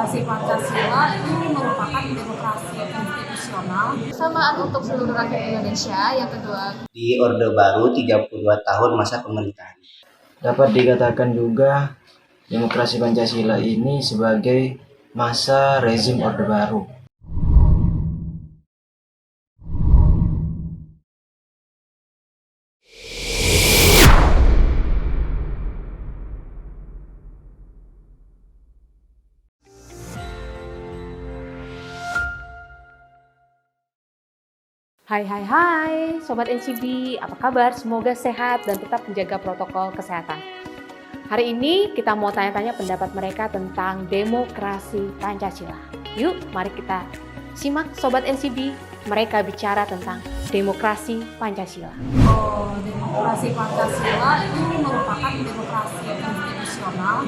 Demokrasi Pancasila itu merupakan demokrasi konstitusional. Kesamaan untuk seluruh rakyat Indonesia. Yang kedua, di Orde Baru 32 tahun masa pemerintahan. Dapat dikatakan juga demokrasi Pancasila ini sebagai masa rezim Orde Baru. Hai Sobat NCB, apa kabar? Semoga sehat dan tetap menjaga protokol kesehatan. Hari ini kita mau tanya-tanya pendapat mereka tentang demokrasi Pancasila. Yuk, mari kita simak Sobat NCB, mereka bicara tentang demokrasi Pancasila. Demokrasi Pancasila itu merupakan demokrasi konstitusional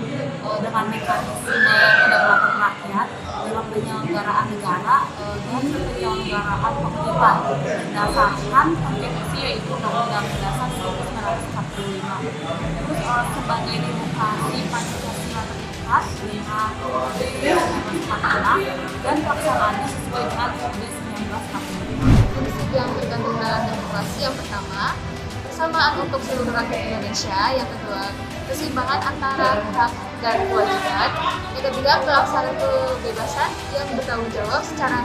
dengan mekanisme kedaulatan rakyat dalam penyelenggaraan negara dan penyelenggaraan pemerintahan berdasarkan konstitusi yaitu Undang-Undang Dasar 1945. Terus sebagai demokrasi Pancasila terikat dengan dan pelaksanaannya sesuai dengan UUD 1945. prinsip yang terkandung dalam demokrasi yang pertama, kesamaan untuk seluruh rakyat Indonesia. Yang kedua, keseimbangan antara hak dan kewajiban. Yang ketiga, pelaksanaan kebebasan yang bertanggung jawab secara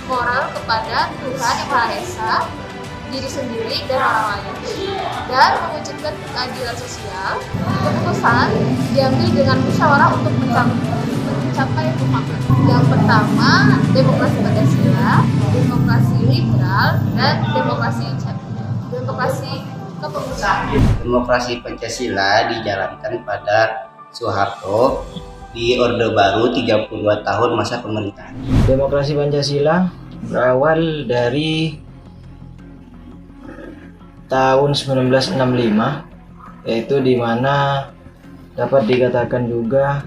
moral kepada Tuhan Yang Maha Esa, diri sendiri dan orang lain, dan mewujudkan keadilan sosial. Keputusan diambil dengan musyawarah untuk mencapai mufakat. Yang pertama, demokrasi Pancasila, demokrasi liberal, dan demokrasi kepemudaan. Demokrasi Pancasila dijalankan pada Soeharto di Orde Baru 32 tahun masa pemerintahan. Demokrasi Pancasila berawal dari tahun 1965, yaitu di mana dapat dikatakan juga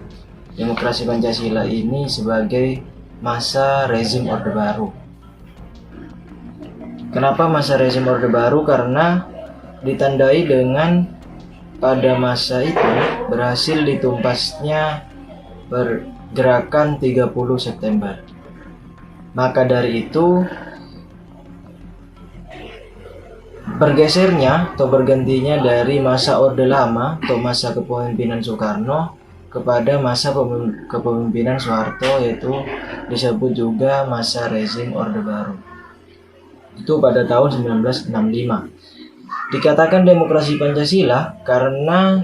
demokrasi Pancasila ini sebagai masa rezim Orde Baru. Kenapa masa rezim Orde Baru? Karena ditandai dengan pada masa itu berhasil ditumpasnya pergerakan 30 September. Maka dari itu bergesernya atau bergantinya dari masa Orde Lama atau masa kepemimpinan Soekarno kepada masa kepemimpinan Soeharto, yaitu disebut juga masa rezim Orde Baru. Itu pada tahun 1965. Dikatakan demokrasi Pancasila karena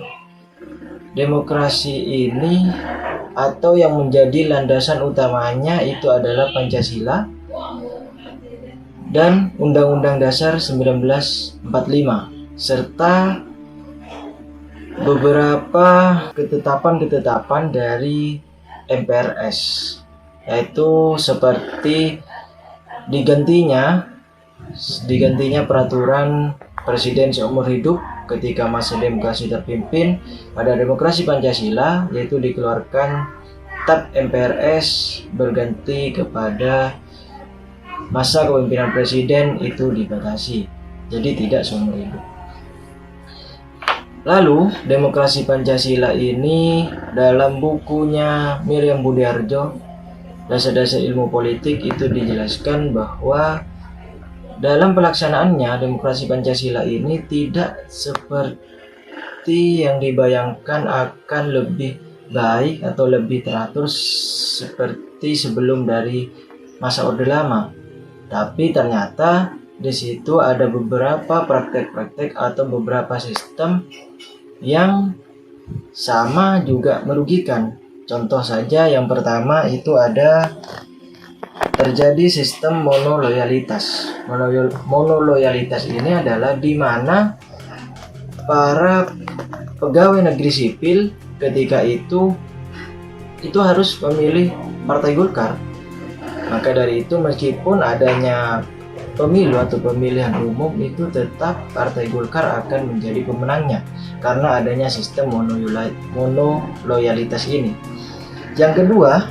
demokrasi ini atau yang menjadi landasan utamanya itu adalah Pancasila dan Undang-Undang Dasar 1945 serta beberapa ketetapan-ketetapan dari MPRS, yaitu seperti digantinya peraturan Presiden seumur hidup ketika masa demokrasi terpimpin pada demokrasi Pancasila, yaitu dikeluarkan TAP MPRS berganti kepada masa kepemimpinan presiden itu dibatasi, jadi tidak seumur hidup. Lalu demokrasi Pancasila ini dalam bukunya Miriam Budiarjo, Dasar-dasar Ilmu Politik, itu dijelaskan bahwa dalam pelaksanaannya demokrasi Pancasila ini tidak seperti yang dibayangkan akan lebih baik atau lebih teratur seperti sebelum dari masa Orde Lama. Tapi ternyata di situ ada beberapa praktek-praktek atau beberapa sistem yang sama juga merugikan. Contoh saja yang pertama itu ada terjadi sistem monoloyalitas. Monoloyalitas ini adalah di mana para pegawai negeri sipil ketika itu harus memilih Partai Golkar. Maka dari itu meskipun adanya pemilu atau pemilihan umum itu tetap Partai Golkar akan menjadi pemenangnya karena adanya sistem monoloyalitas ini. Yang kedua,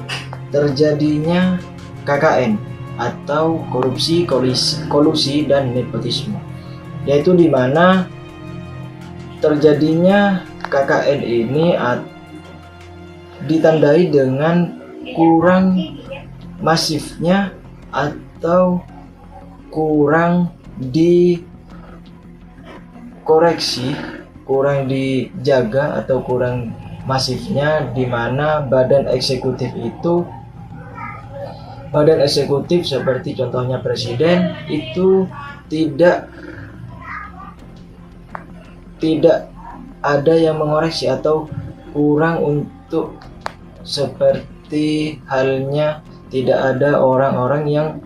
terjadinya KKN atau korupsi, kolusi, dan nepotisme, yaitu di mana terjadinya KKN ini ditandai dengan kurang masifnya atau kurang dikoreksi, kurang dijaga atau kurang masifnya, di mana badan eksekutif seperti contohnya presiden itu tidak ada yang mengoreksi atau kurang untuk, seperti halnya tidak ada orang-orang yang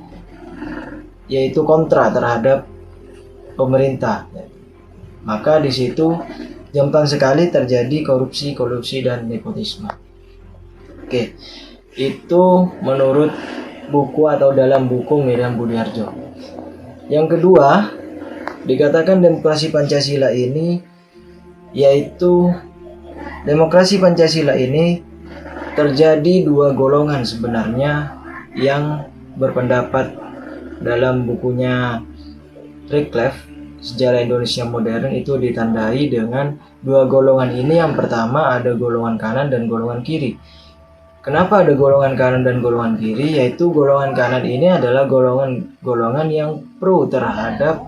yaitu kontra terhadap pemerintah. Maka di situ gampang sekali terjadi korupsi dan nepotisme. Oke, itu menurut buku atau dalam buku Miriam Budiarjo. Yang kedua, dikatakan demokrasi Pancasila ini, yaitu demokrasi Pancasila ini terjadi dua golongan sebenarnya yang berpendapat dalam bukunya Wycliffe, Sejarah Indonesia Modern, itu ditandai dengan dua golongan ini. Yang pertama ada golongan kanan dan golongan kiri. Kenapa ada golongan kanan dan golongan kiri? Yaitu golongan kanan ini adalah golongan yang pro terhadap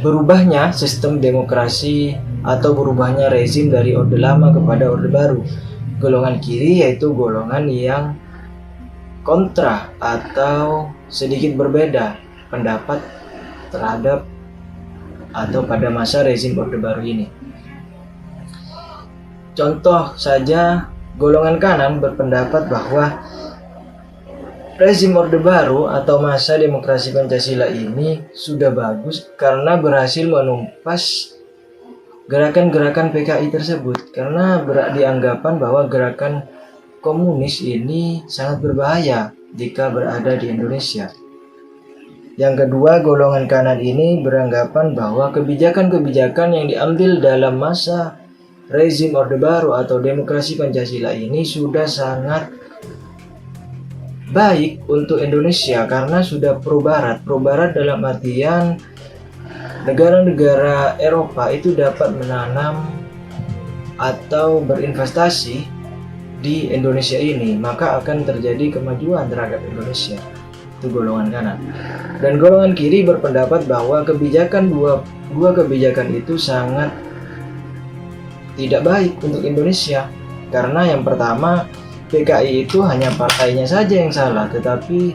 berubahnya sistem demokrasi atau berubahnya rezim dari Orde Lama kepada Orde Baru. Golongan kiri yaitu golongan yang kontra atau sedikit berbeda pendapat terhadap atau pada masa rezim Orde Baru ini. Contoh saja, golongan kanan berpendapat bahwa rezim Orde Baru atau masa demokrasi Pancasila ini sudah bagus karena berhasil menumpas gerakan-gerakan PKI tersebut, karena dianggapan bahwa gerakan komunis ini sangat berbahaya jika berada di Indonesia. Yang kedua, golongan kanan ini beranggapan bahwa kebijakan-kebijakan yang diambil dalam masa rezim Orde Baru atau demokrasi Pancasila ini sudah sangat baik untuk Indonesia karena sudah pro-barat. Pro-barat dalam artian negara-negara Eropa itu dapat menanam atau berinvestasi di Indonesia ini, maka akan terjadi kemajuan terhadap Indonesia. Itu golongan kanan. Dan golongan kiri berpendapat bahwa dua kebijakan itu sangat tidak baik untuk Indonesia, karena yang pertama, PKI itu hanya partainya saja yang salah, tetapi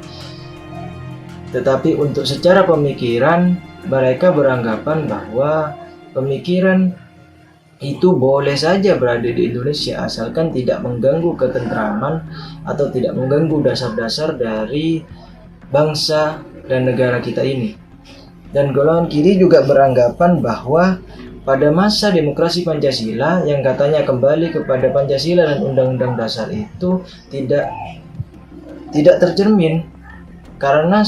untuk secara pemikiran mereka beranggapan bahwa pemikiran itu boleh saja berada di Indonesia asalkan tidak mengganggu ketentraman atau tidak mengganggu dasar-dasar dari bangsa dan negara kita ini. Dan golongan kiri juga beranggapan bahwa pada masa demokrasi Pancasila yang katanya kembali kepada Pancasila dan Undang-Undang Dasar itu tidak tercermin, karena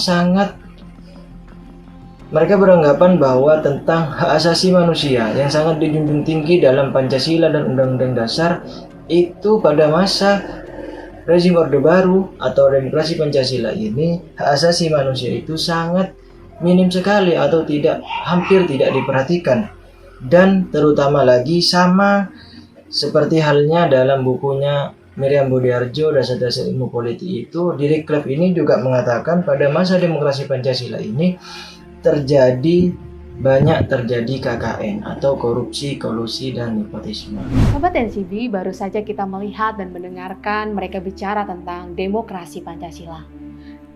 mereka beranggapan bahwa tentang hak asasi manusia yang sangat dijunjung tinggi dalam Pancasila dan Undang-Undang Dasar itu pada masa rezim Orde Baru atau demokrasi Pancasila ini, hak asasi manusia itu sangat minim sekali atau hampir tidak diperhatikan. Dan terutama lagi sama seperti halnya dalam bukunya Miriam Budiarjo, Dasar-Dasar Ilmu Politik itu, Wycliffe ini juga mengatakan pada masa demokrasi Pancasila ini banyak terjadi KKN atau korupsi, kolusi, dan nepotisme. Sobat NCB, baru saja kita melihat dan mendengarkan mereka bicara tentang demokrasi Pancasila.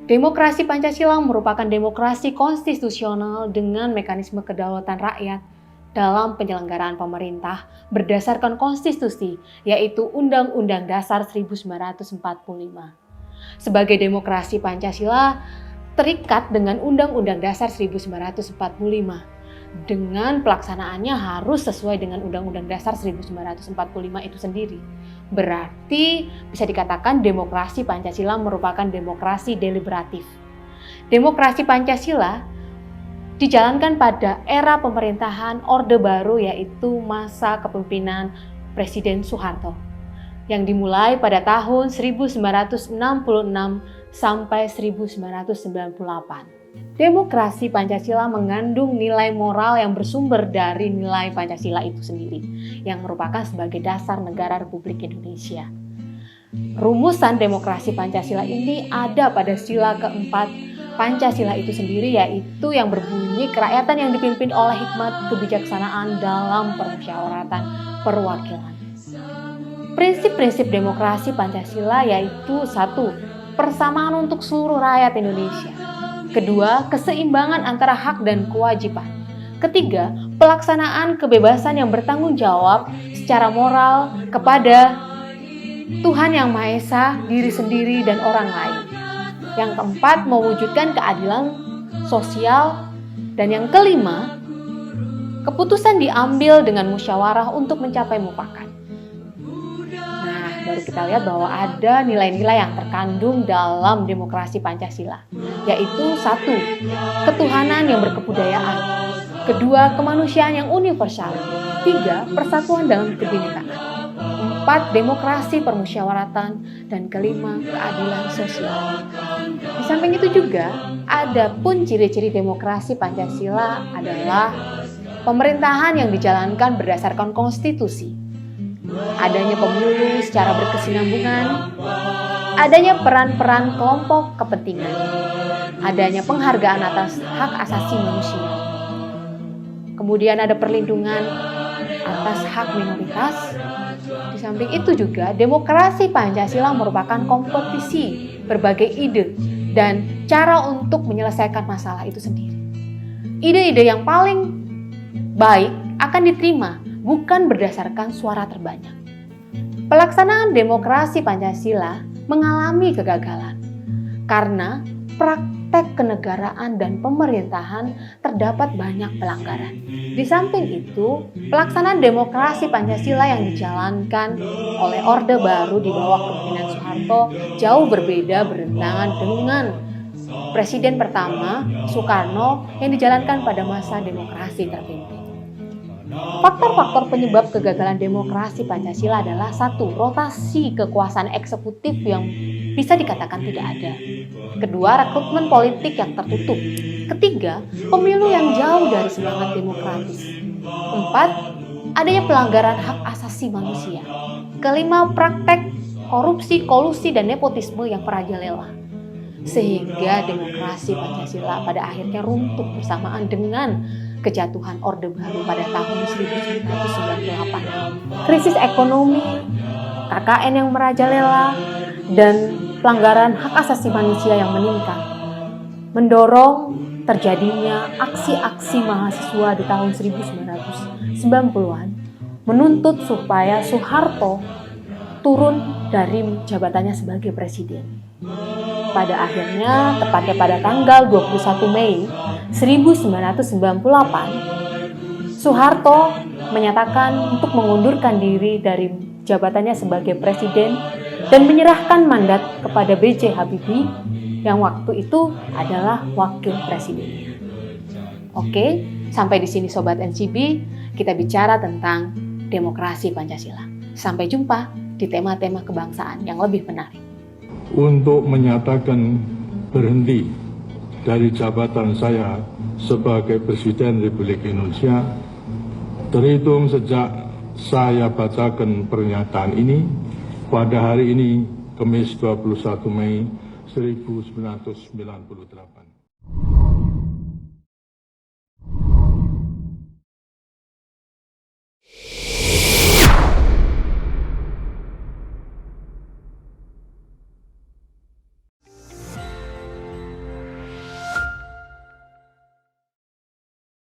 Demokrasi Pancasila merupakan demokrasi konstitusional dengan mekanisme kedaulatan rakyat dalam penyelenggaraan pemerintah berdasarkan konstitusi, yaitu Undang-Undang Dasar 1945. Sebagai demokrasi Pancasila terikat dengan Undang-Undang Dasar 1945. Dengan pelaksanaannya harus sesuai dengan Undang-Undang Dasar 1945 itu sendiri. Berarti bisa dikatakan demokrasi Pancasila merupakan demokrasi deliberatif. Demokrasi Pancasila dijalankan pada era pemerintahan Orde Baru, yaitu masa kepemimpinan Presiden Soeharto, yang dimulai pada tahun 1966 sampai 1998. Demokrasi Pancasila mengandung nilai moral yang bersumber dari nilai Pancasila itu sendiri, yang merupakan sebagai dasar negara Republik Indonesia. Rumusan demokrasi Pancasila ini ada pada sila keempat Pancasila itu sendiri, yaitu yang berbunyi kerakyatan yang dipimpin oleh hikmat kebijaksanaan dalam permusyawaratan perwakilan. Prinsip-prinsip demokrasi Pancasila yaitu 1. Persamaan untuk seluruh rakyat Indonesia. 2. Keseimbangan antara hak dan kewajiban. 3. Pelaksanaan kebebasan yang bertanggung jawab secara moral kepada Tuhan Yang Maha Esa, diri sendiri, dan orang lain. Yang 4. Mewujudkan keadilan sosial. Dan yang 5. Keputusan diambil dengan musyawarah untuk mencapai mufakat. Nah, baru kita lihat bahwa ada nilai-nilai yang terkandung dalam demokrasi Pancasila, yaitu 1. Ketuhanan yang berkebudayaan. 2. Kemanusiaan yang universal. 3. Persatuan dalam kebinekaan. 4. Demokrasi permusyawaratan. Dan 5. Keadilan sosial. Di samping itu juga, ada pun ciri-ciri demokrasi Pancasila adalah pemerintahan yang dijalankan berdasarkan konstitusi, adanya pemilu secara berkesinambungan, adanya peran-peran kelompok kepentingan, adanya penghargaan atas hak asasi manusia, kemudian ada perlindungan atas hak minoritas. Di samping itu juga, demokrasi Pancasila merupakan kompetisi berbagai ide dan cara untuk menyelesaikan masalah itu sendiri. Ide-ide yang paling baik akan diterima, bukan berdasarkan suara terbanyak. Pelaksanaan demokrasi Pancasila mengalami kegagalan karena praktek kenegaraan dan pemerintahan terdapat banyak pelanggaran. Di samping itu, pelaksanaan demokrasi Pancasila yang dijalankan oleh Orde Baru di bawah kepemimpinan Soeharto jauh berbeda bertentangan dengan Presiden pertama Soekarno yang dijalankan pada masa demokrasi terpimpin. Faktor-faktor penyebab kegagalan demokrasi Pancasila adalah 1. Rotasi kekuasaan eksekutif yang bisa dikatakan tidak ada. 2. Rekrutmen politik yang tertutup. 3. Pemilu yang jauh dari semangat demokratis. 4. Adanya pelanggaran hak asasi manusia. 5. Praktek korupsi, kolusi, dan nepotisme yang merajalela. Sehingga demokrasi Pancasila pada akhirnya runtuh bersamaan dengan kejatuhan Orde Baru pada tahun 1998. Krisis ekonomi, KKN yang merajalela, dan pelanggaran hak asasi manusia yang meningkat mendorong terjadinya aksi-aksi mahasiswa di tahun 1990-an menuntut supaya Soeharto turun dari jabatannya sebagai presiden. Pada akhirnya, tepatnya pada tanggal 21 Mei 1998, Soeharto menyatakan untuk mengundurkan diri dari jabatannya sebagai presiden dan menyerahkan mandat kepada B.J. Habibie yang waktu itu adalah wakil presidennya. Oke, sampai di sini Sobat NCB, kita bicara tentang demokrasi Pancasila. Sampai jumpa di tema-tema kebangsaan yang lebih menarik. Untuk menyatakan berhenti dari jabatan saya sebagai Presiden Republik Indonesia, terhitung sejak saya bacakan pernyataan ini pada hari ini, Kamis 21 Mei 1998.